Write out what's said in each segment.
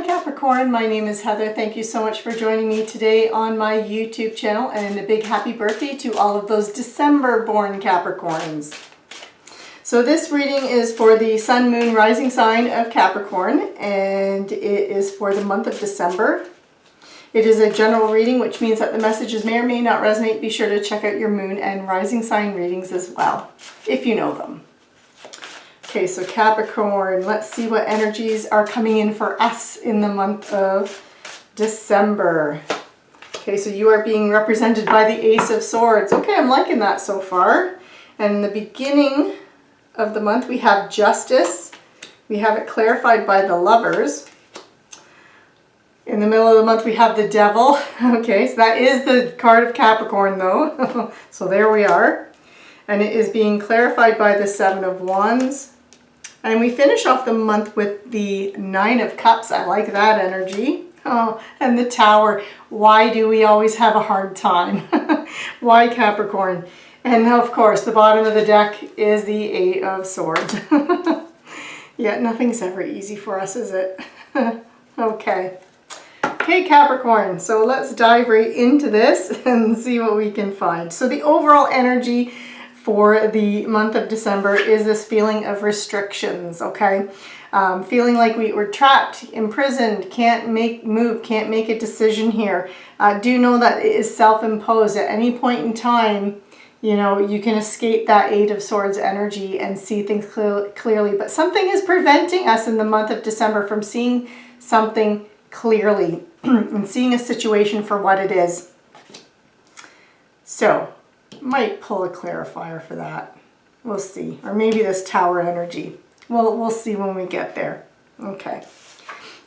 Capricorn, my name is Heather. Thank you so much for joining me today on my YouTube channel, and a big happy birthday to all of those December born Capricorns. So this reading is for the Sun, Moon, Rising sign of Capricorn, and it is for the month of December. It is a general reading, which means that the messages may or may not resonate. Be sure to check out your Moon and Rising sign readings as well, if you know them. Okay, so Capricorn, let's see what energies are coming in for us in the month of December. Okay, so you are being represented by the Ace of Swords. Okay, I'm liking that so far. And in the beginning of the month, we have Justice. We have it clarified by the Lovers. In the middle of the month, we have the Devil. Okay, so that is the card of Capricorn, though. So there we are. And it is being clarified by the Seven of Wands. And we finish off the month with the Nine of Cups. I like that energy. Oh, and the Tower. Why do we always have a hard time? Why Capricorn? And of course, the bottom of the deck is the Eight of Swords. Yeah, nothing's ever easy for us, is it? Okay. Okay, Capricorn. So let's dive right into this and see what we can find. So the overall energy for the month of December is this feeling of restrictions, okay? Feeling like we were trapped, imprisoned, can't make a decision here. Do know that it is self-imposed. At any point in time, you know, you can escape that Eight of Swords energy and see things clearly. But something is preventing us in the month of December from seeing something clearly and seeing a situation for what it is. So, might pull a clarifier for that. We'll see. Or maybe this Tower energy. We'll see when we get there. Okay.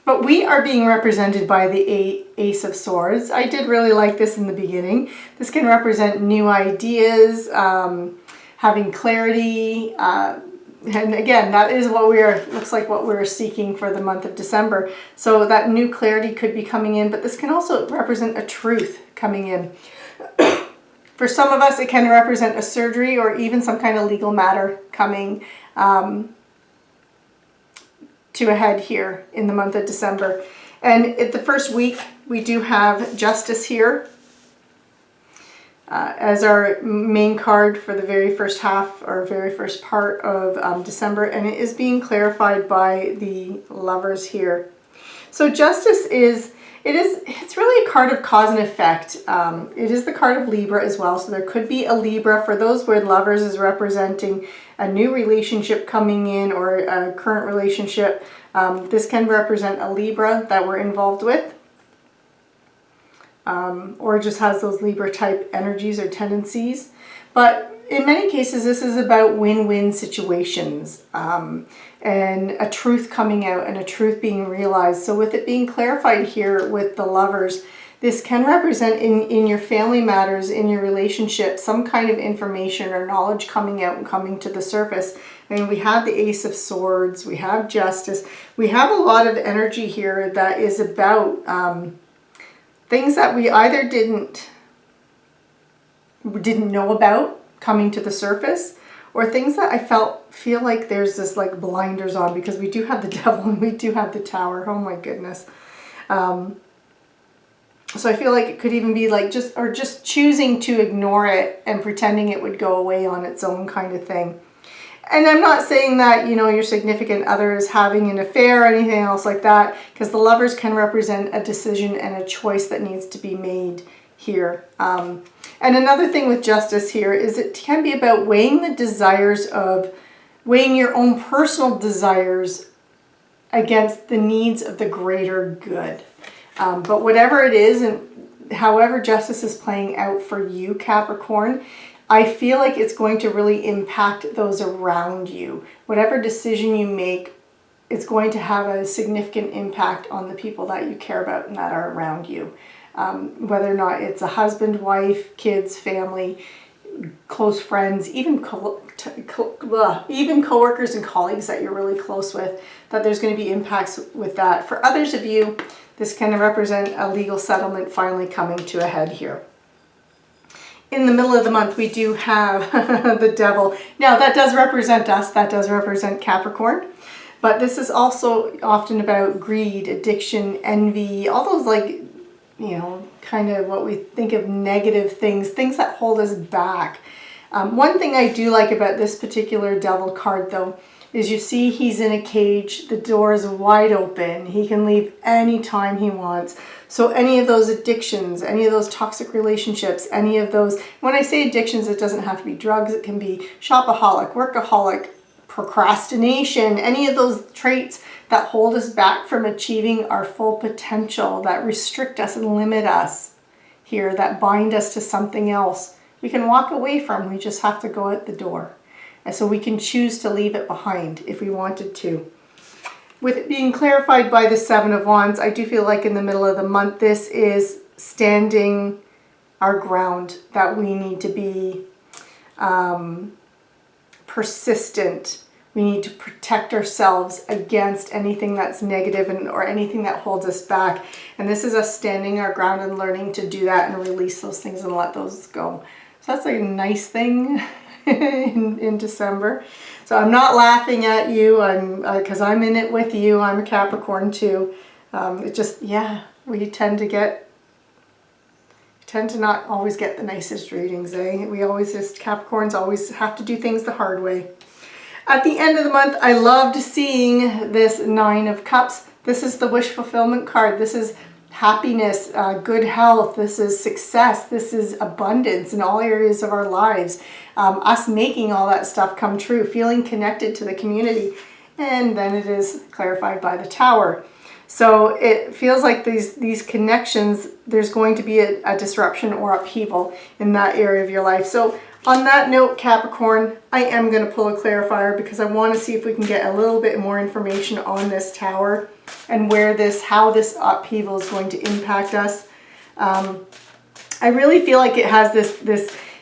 But we are being represented by the Ace of Swords. I did really like this in the beginning. This can represent new ideas, having clarity. And again, that is what looks like what we're seeking for the month of December. So that new clarity could be coming in, but this can also represent a truth coming in. For some of us, it can represent a surgery or even some kind of legal matter coming to a head here in the month of December. And at the first week, we do have Justice here as our main card for the very first half or very first part of December. And it is being clarified by the Lovers here. So Justice it's really a card of cause and effect. It is the card of Libra as well, so there could be a Libra. For those where Lovers is representing a new relationship coming in or a current relationship, this can represent a Libra that we're involved with, or just has those Libra type energies or tendencies. But in many cases, this is about win-win situations and a truth coming out and a truth being realized. So with it being clarified here with the Lovers, this can represent in your family matters, in your relationship, some kind of information or knowledge coming out and coming to the surface. I mean, we have the Ace of Swords, we have Justice, we have a lot of energy here that is about things that we either didn't know about coming to the surface, or things that I feel like there's this like blinders on, because we do have the Devil and we do have the Tower. Oh my goodness. So I feel like it could even be like just choosing to ignore it and pretending it would go away on its own kind of thing. And I'm not saying that, you know, your significant other is having an affair or anything else like that, because the Lovers can represent a decision and a choice that needs to be made here. And another thing with Justice here is it can be about weighing your own personal desires against the needs of the greater good. But whatever it is, and however Justice is playing out for you, Capricorn, I feel like it's going to really impact those around you. Whatever decision you make, it's going to have a significant impact on the people that you care about and that are around you. Whether or not it's a husband, wife, kids, family, close friends, even coworkers and colleagues that you're really close with, that there's going to be impacts with that. For others of you, this can represent a legal settlement finally coming to a head here. In the middle of the month, we do have the Devil. Now, that does represent us. That does represent Capricorn. But this is also often about greed, addiction, envy, all those like, you know, kind of what we think of negative things that hold us back. One thing I do like about this particular devil card though, is you see he's in a cage, the door is wide open, he can leave anytime he wants. So any of those addictions, any of those toxic relationships, any of those, when I say addictions, it doesn't have to be drugs, it can be shopaholic, workaholic, procrastination, any of those traits that hold us back from achieving our full potential, that restrict us and limit us here, that bind us to something else. We can walk away from, we just have to go out the door. And so we can choose to leave it behind if we wanted to. With it being clarified by the Seven of Wands, I do feel like in the middle of the month, this is standing our ground, that we need to be persistent. We need to protect ourselves against anything that's negative or anything that holds us back. And this is us standing our ground and learning to do that and release those things and let those go. So that's a nice thing in December. So I'm not laughing at you, because I'm in it with you. I'm a Capricorn too. It just, yeah, we tend to not always get the nicest readings, eh? We always Capricorns always have to do things the hard way. At the end of the month, I loved seeing this Nine of Cups. This is the wish fulfillment card. This is happiness, good health, this is success, this is abundance in all areas of our lives. Us making all that stuff come true, feeling connected to the community. And then it is clarified by the Tower. So it feels like these connections, there's going to be a disruption or upheaval in that area of your life. So on that note, Capricorn, I am going to pull a clarifier because I want to see if we can get a little bit more information on this Tower and how this upheaval is going to impact us. I really feel like it has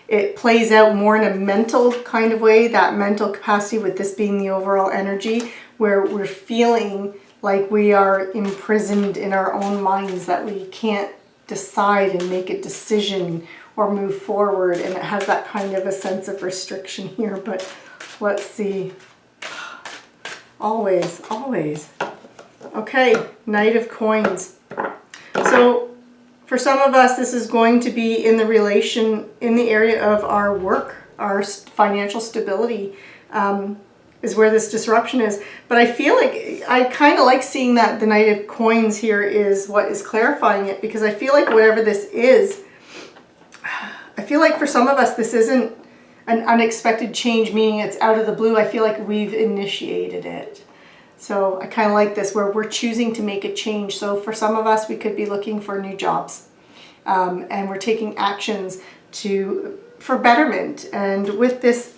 it plays out more in a mental kind of way, that mental capacity, with this being the overall energy, where we're feeling like we are imprisoned in our own minds, that we can't decide and make a decision or move forward, and it has that kind of a sense of restriction here. But let's see. Always. Okay, Knight of Coins. So for some of us, this is going to be in the area of our work, our financial stability, is where this disruption is. But I feel like I kind of like seeing that the Knight of Coins here is what is clarifying it, because I feel like whatever this is, I feel like for some of us, this isn't an unexpected change, meaning it's out of the blue. I feel like we've initiated it. So I kind of like this, where we're choosing to make a change. So for some of us, we could be looking for new jobs, and we're taking actions for betterment. And with this,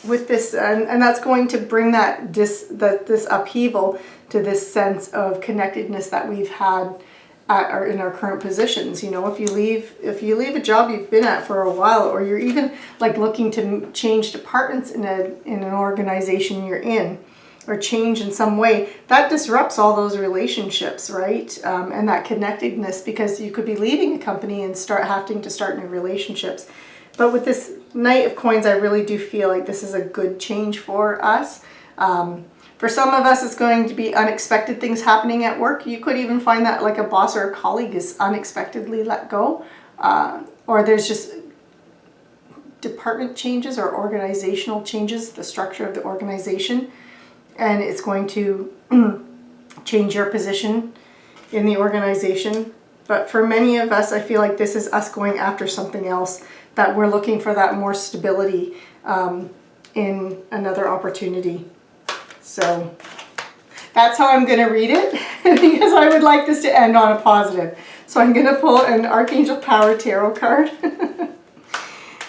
and that's going to bring this upheaval to this sense of connectedness that we've had in our current positions. You know, if you leave a job you've been at for a while, or you're even like looking to change departments in an organization you're in, or change in some way, that disrupts all those relationships, right? And that connectedness, because you could be leaving a company and having to start new relationships. But with this Knight of Coins, I really do feel like this is a good change for us. For some of us, it's going to be unexpected things happening at work. You could even find that like a boss or a colleague is unexpectedly let go, or there's just department changes or organizational changes, the structure of the organization, and it's going to change your position in the organization. But for many of us, I feel like this is us going after something else, that we're looking for that more stability in another opportunity. So that's how I'm going to read it, because I would like this to end on a positive. So I'm going to pull an Archangel Power Tarot card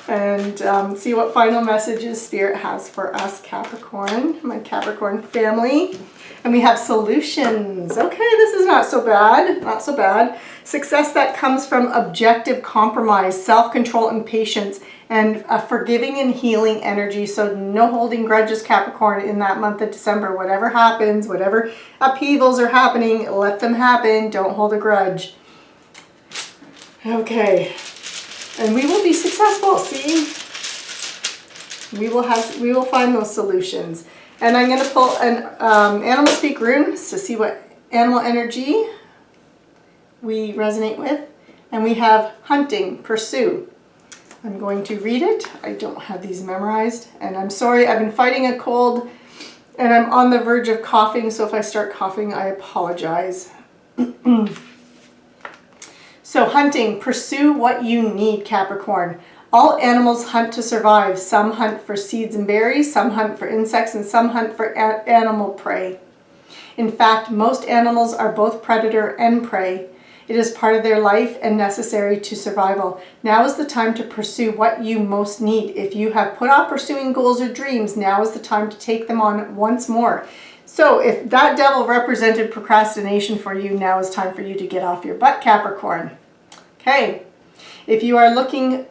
and see what final messages Spirit has for us, Capricorn, my Capricorn family. And we have solutions. Okay, this is not so bad. Not so bad. Success that comes from objective compromise, self-control and patience, and a forgiving and healing energy. So no holding grudges, Capricorn, in that month of December. Whatever happens, whatever upheavals are happening, let them happen. Don't hold a grudge. Okay. And we will be successful, see? We will find those solutions. And I'm going to pull an Animal Speak rune to see what animal energy we resonate with. And we have hunting, pursue. I'm going to read it. I don't have these memorized. And I'm sorry, I've been fighting a cold and I'm on the verge of coughing. So if I start coughing, I apologize. So hunting, pursue what you need, Capricorn. All animals hunt to survive. Some hunt for seeds and berries, some hunt for insects, and some hunt for animal prey. In fact, most animals are both predator and prey. It is part of their life and necessary to survival. Now is the time to pursue what you most need. If you have put off pursuing goals or dreams, now is the time to take them on once more. So if that devil represented procrastination for you, now is time for you to get off your butt, Capricorn. Okay, if you are looking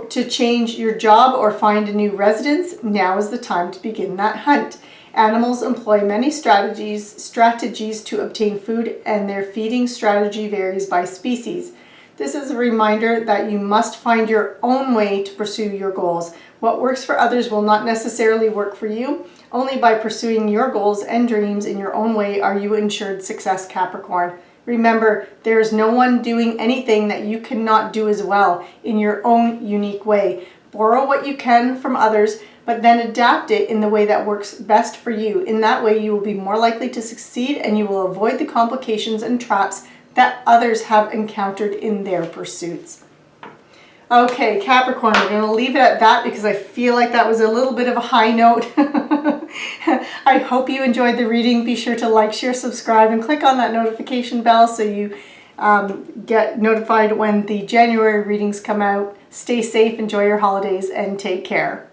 to change your job or find a new residence, now is the time to begin that hunt. Animals employ many strategies to obtain food, and their feeding strategy varies by species. This is a reminder that you must find your own way to pursue your goals. What works for others will not necessarily work for you. Only by pursuing your goals and dreams in your own way are you ensured success, Capricorn. Remember, there is no one doing anything that you cannot do as well in your own unique way. Borrow what you can from others, but then adapt it in the way that works best for you. In that way, you will be more likely to succeed and you will avoid the complications and traps that others have encountered in their pursuits. Okay, Capricorn, we're going to leave it at that because I feel like that was a little bit of a high note. I hope you enjoyed the reading. Be sure to like, share, subscribe, and click on that notification bell so you get notified when the January readings come out. Stay safe, enjoy your holidays, and take care.